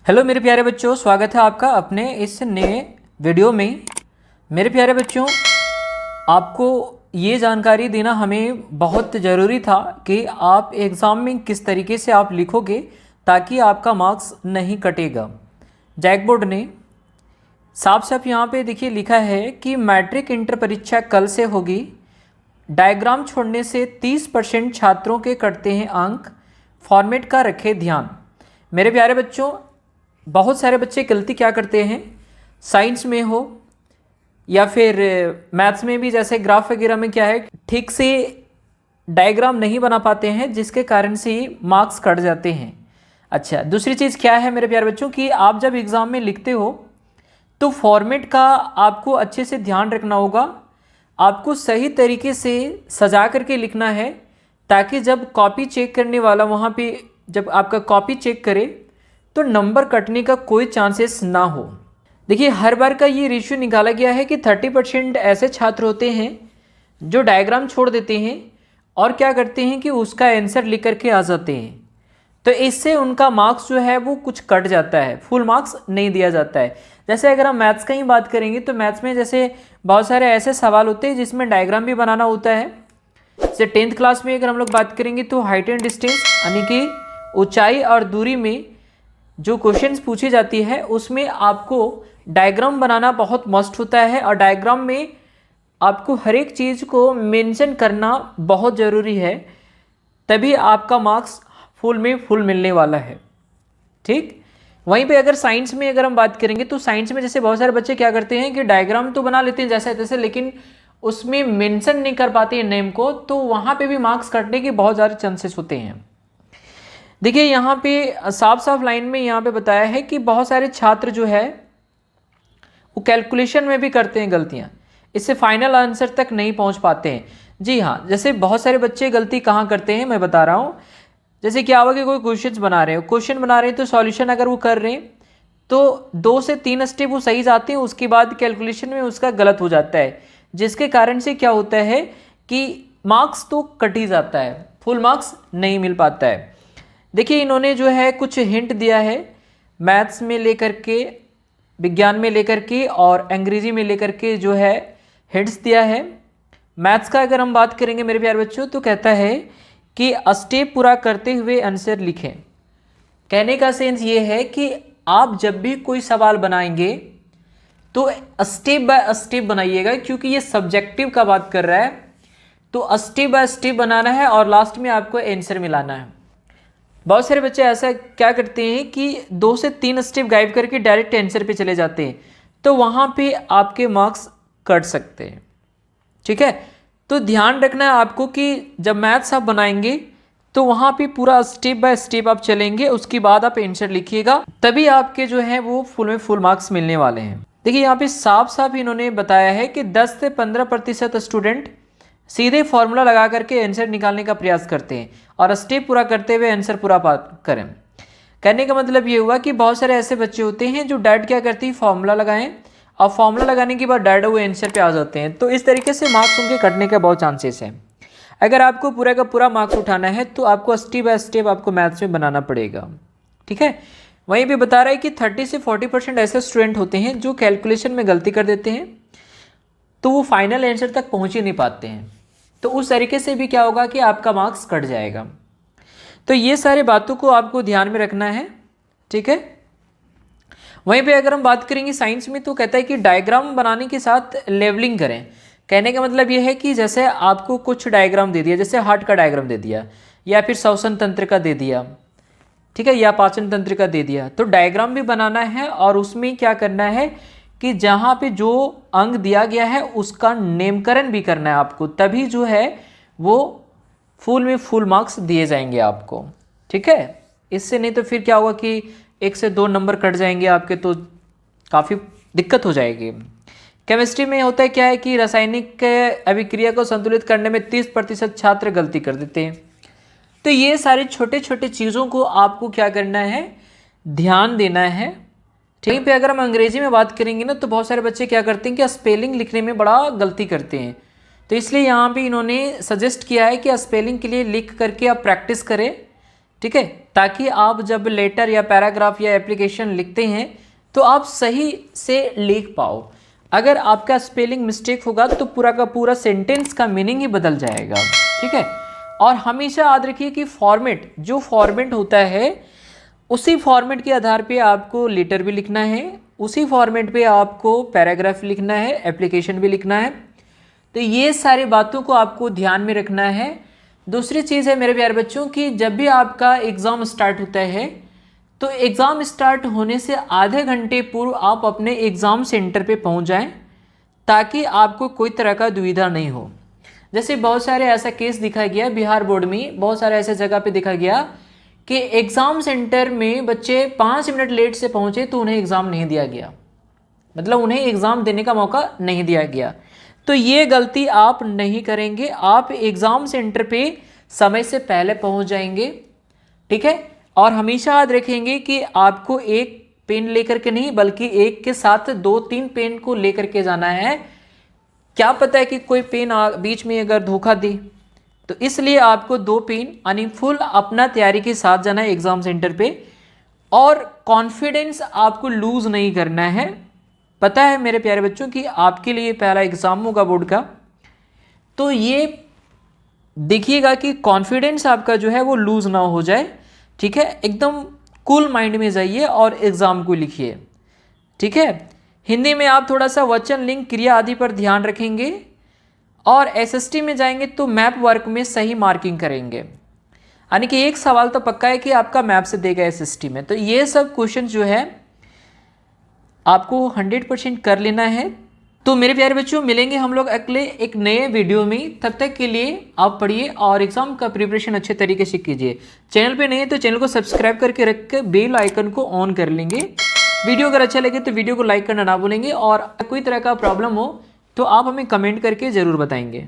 Hello मेरे प्यारे बच्चों, स्वागत है आपका अपने इस नए वीडियो में। मेरे प्यारे बच्चों, आपको ये जानकारी देना हमें बहुत ज़रूरी था कि आप एग्ज़ाम में किस तरीके से आप लिखोगे ताकि आपका मार्क्स नहीं कटेगा। जैक बोर्ड ने साफ साफ यहाँ पे देखिए लिखा है कि मैट्रिक इंटर परीक्षा कल से होगी। डायग्राम छोड़ने से 30% छात्रों के कटते हैं अंक। फॉर्मेट का रखे ध्यान। मेरे प्यारे बच्चों, बहुत सारे बच्चे गलती क्या करते हैं, साइंस में हो या फिर मैथ्स में भी, जैसे ग्राफ वगैरह में क्या है, ठीक से डायग्राम नहीं बना पाते हैं जिसके कारण से मार्क्स कट जाते हैं। अच्छा, दूसरी चीज़ क्या है मेरे प्यारे बच्चों कि आप जब एग्ज़ाम में लिखते हो तो फॉर्मेट का आपको अच्छे से ध्यान रखना होगा। आपको सही तरीके से सजा करके लिखना है ताकि जब कॉपी चेक करने वाला वहाँ पे जब आपका कॉपी चेक करे तो नंबर कटने का कोई चांसेस ना हो। देखिए, हर बार का ये रेशियो निकाला गया है कि 30% ऐसे छात्र होते हैं जो डायग्राम छोड़ देते हैं और क्या करते हैं कि उसका आंसर लिख करके आ जाते हैं, तो इससे उनका मार्क्स जो है वो कुछ कट जाता है, फुल मार्क्स नहीं दिया जाता है। जैसे अगर हम मैथ्स का ही बात करेंगे तो मैथ्स में जैसे बहुत सारे ऐसे सवाल होते हैं जिसमें डायग्राम भी बनाना होता है। जैसे 10th क्लास में अगर हम लोग बात करेंगे तो हाइट एंड डिस्टेंस यानी कि ऊंचाई और दूरी में जो क्वेश्चंस पूछी जाती है उसमें आपको डायग्राम बनाना बहुत मस्ट होता है और डायग्राम में आपको हर एक चीज़ को मेंशन करना बहुत ज़रूरी है, तभी आपका मार्क्स फुल में फुल मिलने वाला है। ठीक, वहीं पे अगर साइंस में अगर हम बात करेंगे तो साइंस में जैसे बहुत सारे बच्चे क्या करते हैं कि डायग्राम तो बना लेते हैं जैसे तैसे, लेकिन उसमें मेंशन नहीं कर पाते हैं नेम को, तो वहाँ पे भी मार्क्स कटने के बहुत ज़्यादा चांसेस होते हैं। देखिए, यहाँ पे साफ साफ लाइन में यहाँ पे बताया है कि बहुत सारे छात्र जो है वो कैलकुलेशन में भी करते हैं गलतियाँ, इससे फाइनल आंसर तक नहीं पहुँच पाते हैं। जी हाँ, जैसे बहुत सारे बच्चे गलती कहाँ करते हैं मैं बता रहा हूँ। जैसे क्या हुआ कि कोई क्वेश्चन बना रहे हैं तो सॉल्यूशन अगर वो कर रहे हैं तो 2 से 3 स्टेप वो सही जाते हैं, उसके बाद कैलकुलेशन में उसका गलत हो जाता है, जिसके कारण से क्या होता है कि मार्क्स तो कट ही जाता है, फुल मार्क्स नहीं मिल पाता है। देखिए, इन्होंने जो है कुछ हिंट दिया है मैथ्स में लेकर के, विज्ञान में लेकर के और अंग्रेजी में लेकर के जो है हिंट्स दिया है। मैथ्स का अगर हम बात करेंगे मेरे प्यारे बच्चों तो कहता है कि स्टेप पूरा करते हुए आंसर लिखें। कहने का सेंस ये है कि आप जब भी कोई सवाल बनाएंगे तो स्टेप बाय स्टेप बनाइएगा, क्योंकि ये सब्जेक्टिव का बात कर रहा है, तो स्टेप बाय स्टेप बनाना है और लास्ट में आपको आंसर मिलाना है। बहुत सारे बच्चे ऐसा क्या करते हैं कि 2 से 3 स्टेप गायब करके डायरेक्ट आंसर पे चले जाते हैं, तो वहाँ पे आपके मार्क्स कट सकते हैं। ठीक है, तो ध्यान रखना है आपको कि जब मैथ्स आप बनाएंगे तो वहाँ पे पूरा स्टेप बाय स्टेप आप चलेंगे, उसके बाद आप आंसर लिखिएगा, तभी आपके जो है वो फुल में फुल मार्क्स मिलने वाले हैं। देखिए, यहाँ पे साफ साफ इन्होंने बताया है कि 10 से 15% स्टूडेंट सीधे फॉर्मूला लगा करके आंसर निकालने का प्रयास करते हैं और स्टेप पूरा करते हुए आंसर पूरा करें। कहने का मतलब ये हुआ कि बहुत सारे ऐसे बच्चे होते हैं जो डायरेक्ट क्या करते हैं, फॉर्मूला लगाएं और फॉर्मूला लगाने के बाद डायरेक्ट वो आंसर पे आ जाते हैं, तो इस तरीके से मार्क्स उनके कटने का बहुत चांसेस है। अगर आपको पूरा का पूरा मार्क्स उठाना है तो आपको स्टेप बाय स्टेप आपको मैथ्स में बनाना पड़ेगा। ठीक है, वहीं पे बता रहा है कि 30 से 40% ऐसे स्टूडेंट होते हैं जो कैलकुलेशन में गलती कर देते हैं, तो वो फाइनल आंसर तक पहुँच ही नहीं पाते हैं, तो उस तरीके से भी क्या होगा कि आपका मार्क्स कट जाएगा। तो ये सारे बातों को आपको ध्यान में रखना है। ठीक है, वहीं पे अगर हम बात करेंगे साइंस में तो कहता है कि डायग्राम बनाने के साथ लेवलिंग करें। कहने का मतलब ये है कि जैसे आपको कुछ डायग्राम दे दिया, जैसे हार्ट का डायग्राम दे दिया या फिर श्वसन तंत्र का दे दिया, ठीक है, या पाचन तंत्र का दे दिया, तो डायग्राम भी बनाना है और उसमें क्या करना है कि जहाँ पे जो अंग दिया गया है उसका नामकरण भी करना है आपको, तभी जो है वो फुल में फुल मार्क्स दिए जाएंगे आपको। ठीक है, इससे नहीं तो फिर क्या होगा कि 1 से 2 नंबर कट जाएंगे आपके, तो काफ़ी दिक्कत हो जाएगी। केमिस्ट्री में होता है क्या है कि रासायनिक अभिक्रिया को संतुलित करने में 30% छात्र गलती कर देते हैं। तो ये सारे छोटे छोटे चीज़ों को आपको क्या करना है, ध्यान देना है। ठीक पे अगर हम अंग्रेजी में बात करेंगे ना तो बहुत सारे बच्चे क्या करते हैं कि स्पेलिंग लिखने में बड़ा गलती करते हैं, तो इसलिए यहाँ पे इन्होंने सजेस्ट किया है कि स्पेलिंग के लिए लिख करके आप प्रैक्टिस करें। ठीक है, ताकि आप जब लेटर या पैराग्राफ या एप्लीकेशन लिखते हैं तो आप सही से लिख पाओ। अगर आपका स्पेलिंग मिस्टेक होगा तो पूरा का पूरा सेंटेंस का मीनिंग ही बदल जाएगा, ठीक है। और हमेशा याद रखिए कि फॉर्मेट, जो फॉर्मेट होता है उसी फॉर्मेट के आधार पे आपको लेटर भी लिखना है, उसी फॉर्मेट पे आपको पैराग्राफ लिखना है, एप्लीकेशन भी लिखना है। तो ये सारी बातों को आपको ध्यान में रखना है। दूसरी चीज़ है मेरे प्यारे बच्चों कि जब भी आपका एग्ज़ाम स्टार्ट होता है तो एग्ज़ाम स्टार्ट होने से आधे घंटे पूर्व आप अपने एग्ज़ाम सेंटर पे पहुंच जाएं, ताकि आपको कोई तरह का दुविधा नहीं हो। जैसे बहुत सारे ऐसा केस दिखाया गया बिहार बोर्ड में, बहुत सारे ऐसे जगह पे देखा गया कि एग्ज़ाम सेंटर में बच्चे 5 मिनट लेट से पहुँचे तो उन्हें एग्ज़ाम नहीं दिया गया, मतलब उन्हें एग्ज़ाम देने का मौका नहीं दिया गया। तो ये गलती आप नहीं करेंगे, आप एग्ज़ाम सेंटर पे समय से पहले पहुंच जाएंगे, ठीक है। और हमेशा याद रखेंगे कि आपको एक पेन लेकर के नहीं बल्कि एक के साथ 2-3 पेन को लेकर के जाना है। क्या पता है कि कोई पेन बीच में अगर धोखा दे, तो इसलिए आपको 2 पेन यानी फुल अपना तैयारी के साथ जाना है एग्ज़ाम सेंटर पे। और कॉन्फिडेंस आपको लूज़ नहीं करना है। पता है मेरे प्यारे बच्चों कि आपके लिए पहला एग्ज़ाम होगा बोर्ड का, तो ये देखिएगा कि कॉन्फिडेंस आपका जो है वो लूज़ ना हो जाए, ठीक है। एकदम कूल माइंड में जाइए और एग्ज़ाम को लिखिए, ठीक है। हिंदी में आप थोड़ा सा वचन, लिंग, क्रिया आदि पर ध्यान रखेंगे और एसएसटी में जाएंगे तो मैप वर्क में सही मार्किंग करेंगे, यानी कि एक सवाल तो पक्का है कि आपका मैप से देगा एसएसटी में। तो ये सब क्वेश्चन जो है आपको 100% कर लेना है। तो मेरे प्यारे बच्चों मिलेंगे हम लोग अगले एक नए वीडियो में। तब तक के लिए आप पढ़िए और एग्जाम का प्रिपरेशन अच्छे तरीके से कीजिए। चैनल पे नहीं है तो चैनल को सब्सक्राइब करके रख के बेल आइकन को ऑन कर लेंगे। वीडियो अगर अच्छा लगे तो वीडियो को लाइक करना ना भूलेंगे और कोई तरह का प्रॉब्लम हो तो आप हमें कमेंट करके ज़रूर बताएंगे।